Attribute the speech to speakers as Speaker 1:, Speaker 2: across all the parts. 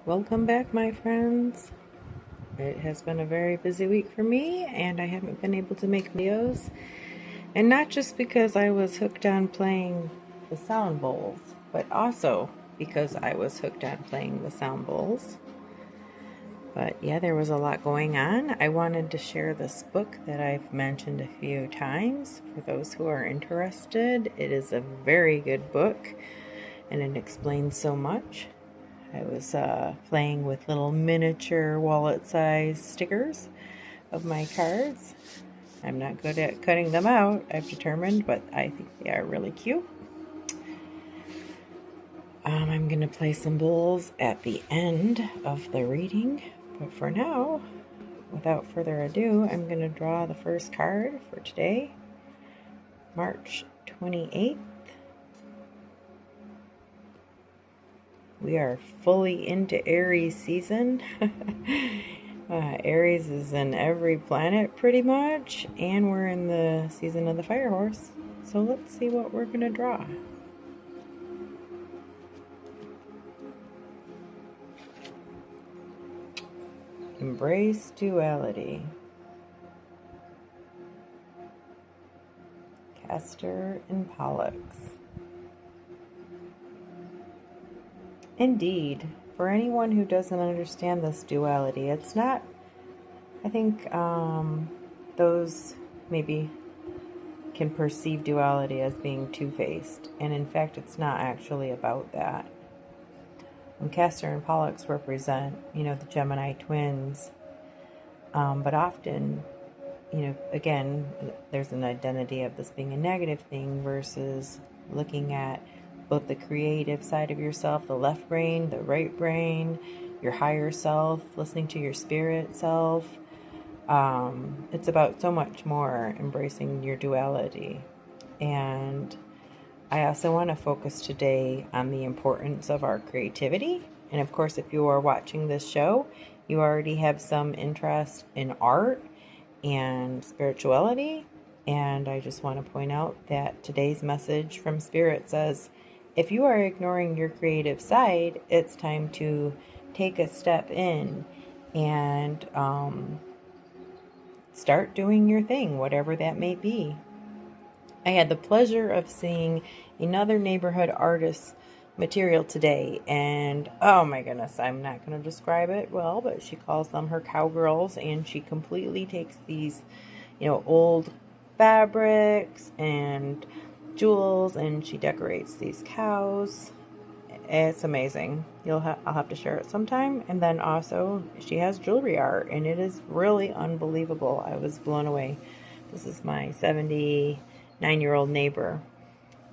Speaker 1: Welcome back, my friends. It has been a very busy week for me, and I haven't been able to make videos. And not just because I was hooked on playing the sound bowls, but also because I was hooked on playing the sound bowls. But yeah, there was a lot going on. I wanted to share this book that I've mentioned a few times for those who are interested. It is a very good book, and it explains so much. I was playing with little miniature wallet-sized stickers of my cards. I'm not good at cutting them out, I've determined, but I think they are really cute. I'm going to play some bowls at the end of the reading, but for now, without further ado, I'm going to draw the first card for today, March 28th. We are fully into Aries season. Aries is in every planet pretty much, and we're in the season of the fire horse. So let's see what we're going to draw. Embrace duality. Castor and Pollux. Indeed, for anyone who doesn't understand this duality, it's not, I think those maybe can perceive duality as being two-faced, and in fact it's not actually about that. And Castor and Pollux represent, the Gemini twins, but often, again, there's an identity of this being a negative thing versus looking at both the creative side of yourself, the left brain, the right brain, your higher self, listening to your spirit self. It's about so much more embracing your duality. And I also want to focus today on the importance of our creativity. And of course, if you are watching this show, you already have some interest in art and spirituality. And I just want to point out that today's message from Spirit says, if you are ignoring your creative side, it's time to take a step in and start doing your thing, whatever that may be. I had the pleasure of seeing another neighborhood artist's material today, and oh my goodness, I'm not going to describe it well, but she calls them her cowgirls, and she completely takes these, old fabrics and jewels, and she decorates these cows. It's amazing. I'll have to share it sometime. And then also she has jewelry art, and it is really unbelievable. I was blown away. This is my 79-year-old neighbor.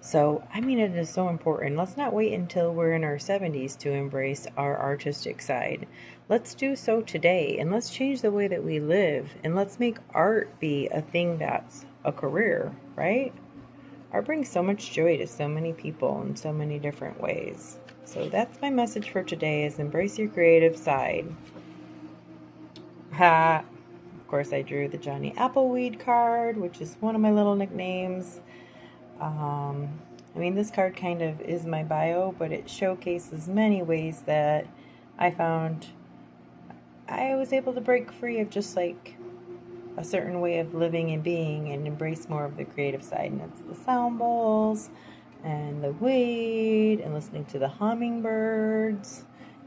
Speaker 1: So, it is so important. Let's not wait until we're in our 70s to embrace our artistic side. Let's do so today, and let's change the way that we live, and let's make art be a thing that's a career, right? Art brings so much joy to so many people in so many different ways. So that's my message for today, is embrace your creative side. Ha! Of course, I drew the Johnny Appleweed card, which is one of my little nicknames. This card kind of is my bio, but it showcases many ways that I found I was able to break free of just like a certain way of living and being and embrace more of the creative side. And it's the sound bowls and the weed and listening to the hummingbirds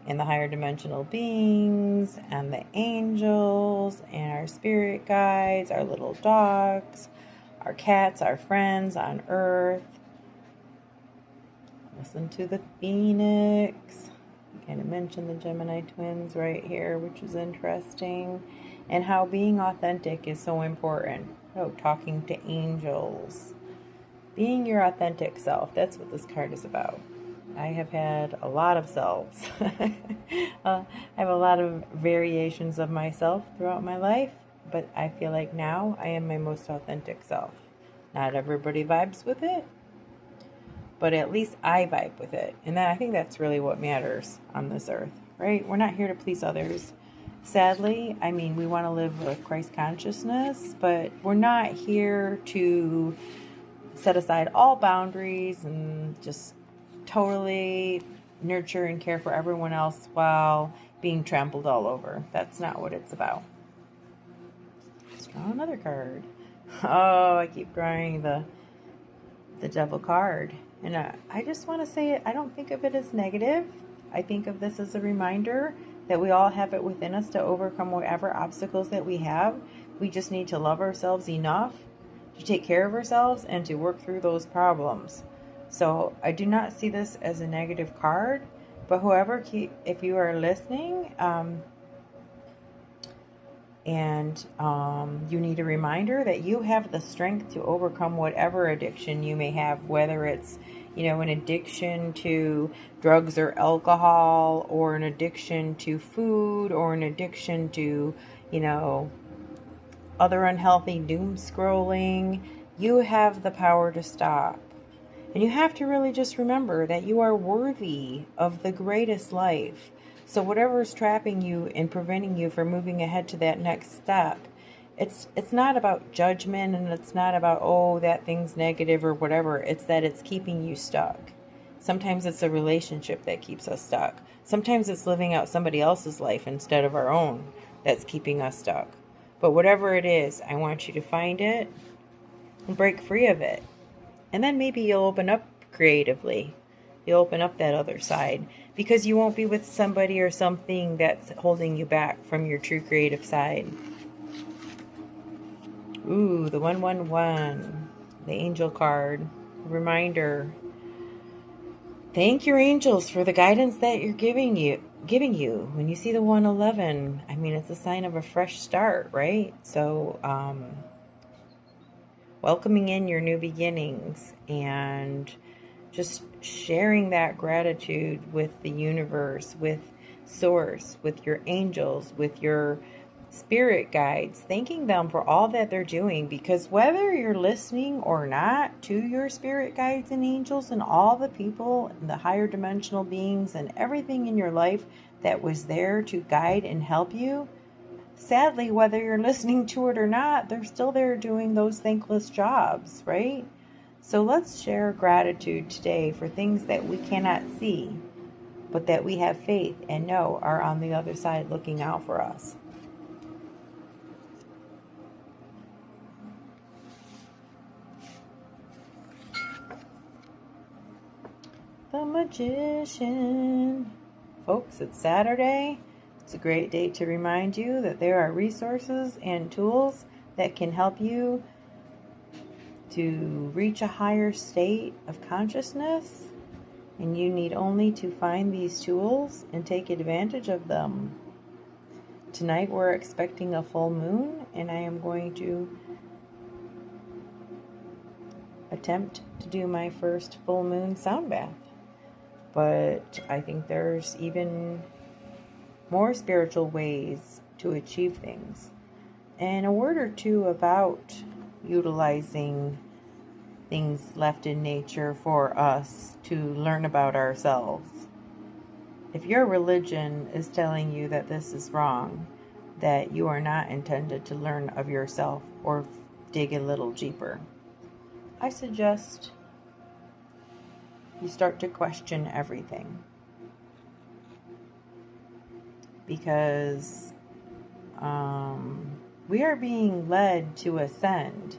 Speaker 1: and the higher dimensional beings and the angels and our spirit guides, our little dogs, our cats, our friends on earth. Listen to the phoenix. I kind of mentioned the Gemini twins right here, which is interesting. And how being authentic is so important. Oh, talking to angels. Being your authentic self. That's what this card is about. I have had a lot of selves. I have a lot of variations of myself throughout my life, but I feel like now I am my most authentic self. Not everybody vibes with it, but at least I vibe with it. And I think that's really what matters on this earth, right? We're not here to please others. Sadly, we want to live with Christ consciousness, but we're not here to set aside all boundaries and just totally nurture and care for everyone else while being trampled all over. That's not what it's about. Let's draw another card. Oh, I keep drawing the devil card. And I just want to say, I don't think of it as negative. I think of this as a reminder that we all have it within us to overcome whatever obstacles that we have. We just need to love ourselves enough to take care of ourselves and to work through those problems. So I do not see this as a negative card, but whoever, if you are listening, and you need a reminder that you have the strength to overcome whatever addiction you may have, whether it's, an addiction to drugs or alcohol, or an addiction to food, or an addiction to, other unhealthy doom scrolling. You have the power to stop. And you have to really just remember that you are worthy of the greatest life. So whatever is trapping you and preventing you from moving ahead to that next step, it's not about judgment, and it's not about, oh, that thing's negative or whatever. It's that it's keeping you stuck. Sometimes it's a relationship that keeps us stuck. Sometimes it's living out somebody else's life instead of our own that's keeping us stuck. But whatever it is, I want you to find it and break free of it. And then maybe you'll open up creatively. You'll open up that other side, because you won't be with somebody or something that's holding you back from your true creative side. Ooh, the 111, the angel card. Reminder. Thank your angels for the guidance that you're giving you. When you see the 111, I mean, it's a sign of a fresh start, right? So, welcoming in your new beginnings and just sharing that gratitude with the universe, with source, with your angels, with your spirit guides, thanking them for all that they're doing, because whether you're listening or not to your spirit guides and angels and all the people and the higher dimensional beings and everything in your life that was there to guide and help you, sadly, whether you're listening to it or not, they're still there doing those thankless jobs, right? So let's share gratitude today for things that we cannot see, but that we have faith and know are on the other side looking out for us. The Magician. Folks, it's Saturday. It's a great day to remind you that there are resources and tools that can help you to reach a higher state of consciousness, and you need only to find these tools and take advantage of them. Tonight we're expecting a full moon, and I am going to attempt to do my first full moon sound bath. But I think there's even more spiritual ways to achieve things. And a word or two about utilizing things left in nature for us to learn about ourselves. If your religion is telling you that this is wrong, that you are not intended to learn of yourself or dig a little deeper, I suggest you start to question everything. Because we are being led to ascend.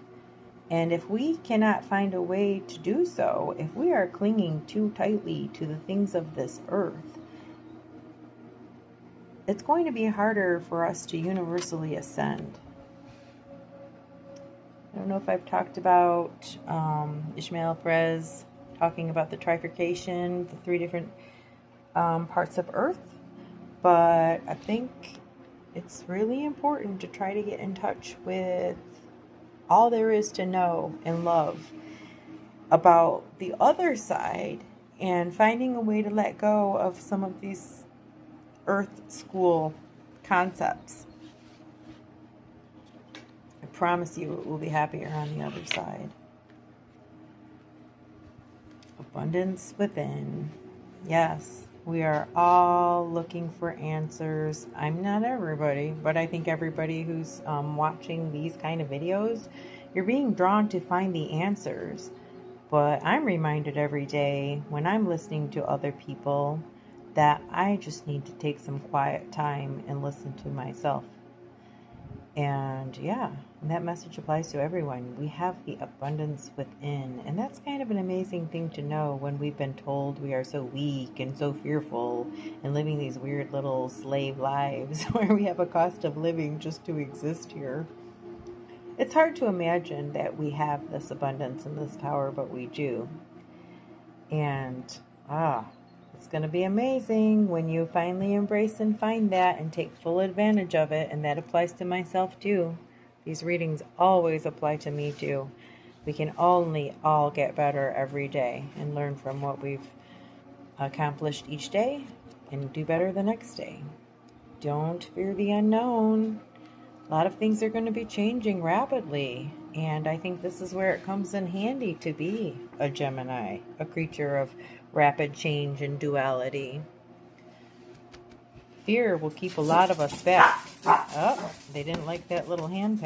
Speaker 1: And if we cannot find a way to do so, if we are clinging too tightly to the things of this earth, it's going to be harder for us to universally ascend. I don't know if I've talked about Ishmael Perez talking about the trifurcation, the three different parts of earth, but I think it's really important to try to get in touch with all there is to know and love about the other side, and finding a way to let go of some of these earth school concepts. I promise you it will be happier on the other side. Abundance within. Yes, we are all looking for answers. I'm not everybody, but I think everybody who's watching these kind of videos, you're being drawn to find the answers. But I'm reminded every day when I'm listening to other people that I just need to take some quiet time and listen to myself. And yeah, and that message applies to everyone. We have the abundance within. And that's kind of an amazing thing to know when we've been told we are so weak and so fearful and living these weird little slave lives where we have a cost of living just to exist here. It's hard to imagine that we have this abundance and this power, but we do. And it's going to be amazing when you finally embrace and find that and take full advantage of it. And that applies to myself too. These readings always apply to me too. We can only all get better every day and learn from what we've accomplished each day and do better the next day. Don't fear the unknown. A lot of things are going to be changing rapidly, and I think this is where it comes in handy to be a Gemini, a creature of rapid change and duality. Fear will keep a lot of us back. Oh, they didn't like that little hand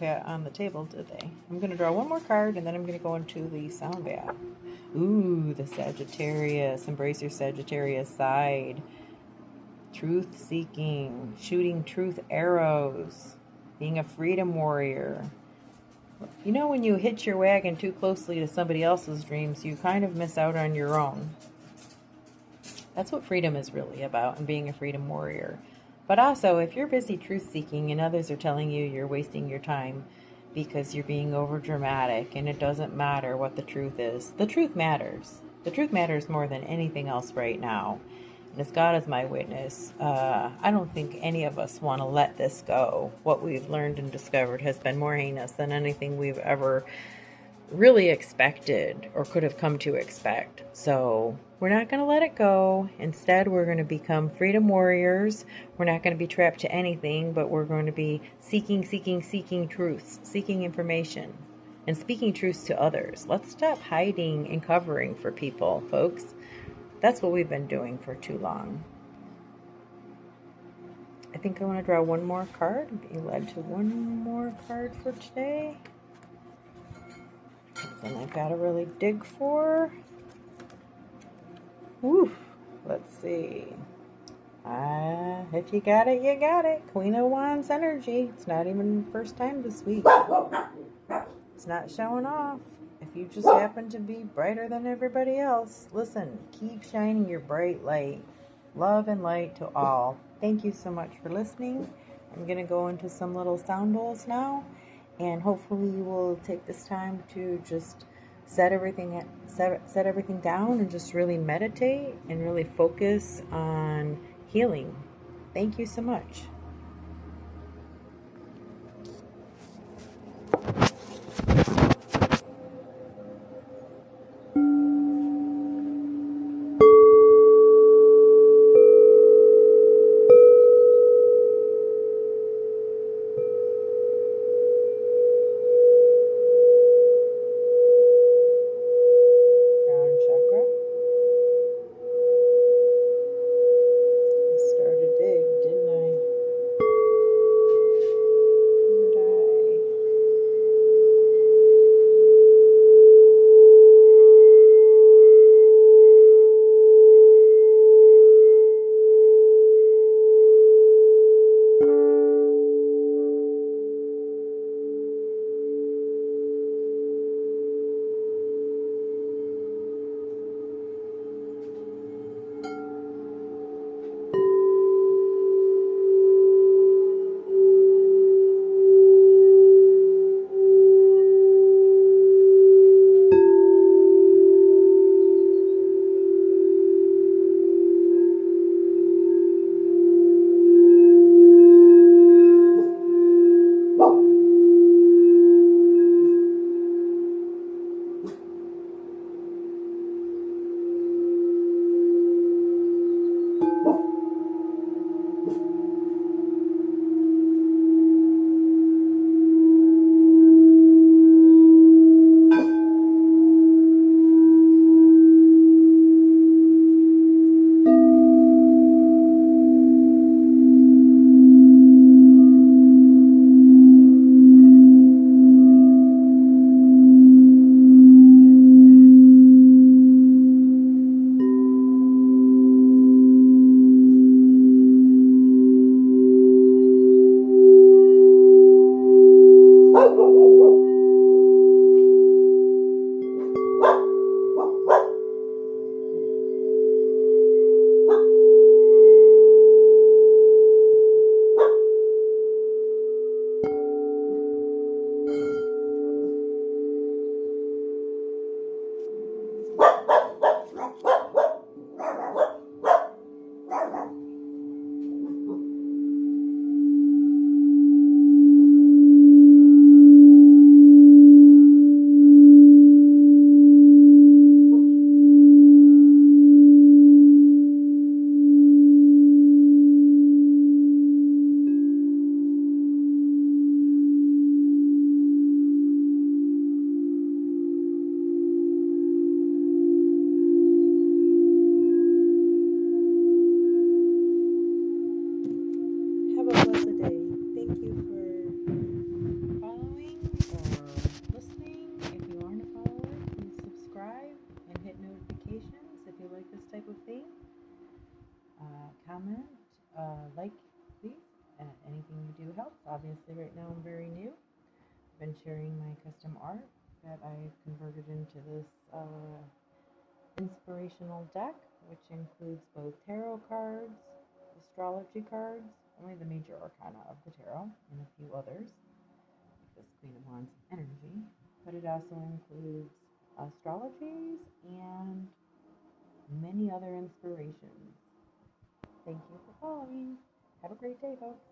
Speaker 1: pat on the table, did they? I'm going to draw one more card, and then I'm going to go into the sound bath. Ooh, the Sagittarius. Embrace your Sagittarius side. Truth-seeking, shooting truth arrows, being a freedom warrior. You know, when you hitch your wagon too closely to somebody else's dreams, you kind of miss out on your own. That's what freedom is really about, and being a freedom warrior. But also, if you're busy truth-seeking and others are telling you you're wasting your time because you're being over-dramatic and it doesn't matter what the truth is, the truth matters. The truth matters more than anything else right now. And as God is my witness, I don't think any of us want to let this go. What we've learned and discovered has been more heinous than anything we've ever really expected or could have come to expect. So we're not going to let it go. Instead, we're going to become freedom warriors. We're not going to be trapped to anything, but we're going to be seeking truths, seeking information, and speaking truths to others. Let's stop hiding and covering for people, folks. That's what we've been doing for too long. I think I want to draw one more card. I'm being led to one more card for today. Something I've got to really dig for. Woo. Let's see. If you got it, you got it. Queen of Wands energy. It's not even the first time this week. It's not showing off. If you just happen to be brighter than everybody else, listen, keep shining your bright light. Love and light to all. Thank you so much for listening. I'm going to go into some little sound bowls now, and hopefully you will take this time to just set everything down and just really meditate and really focus on healing. Thank you so much. Started big, didn't I? blessed day. Thank you for following or listening. If you aren't a follower, please subscribe and hit notifications if you like this type of thing. Comment, like, please. Anything you do helps. Obviously, right now I'm very new. I've been sharing my custom art that I've converted into this inspirational deck, which includes both tarot cards, astrology cards, only the major arcana of the tarot, and a few others, like this Queen of Wands energy. But it also includes astrologies and many other inspirations. Thank you for following. Have a great day, folks.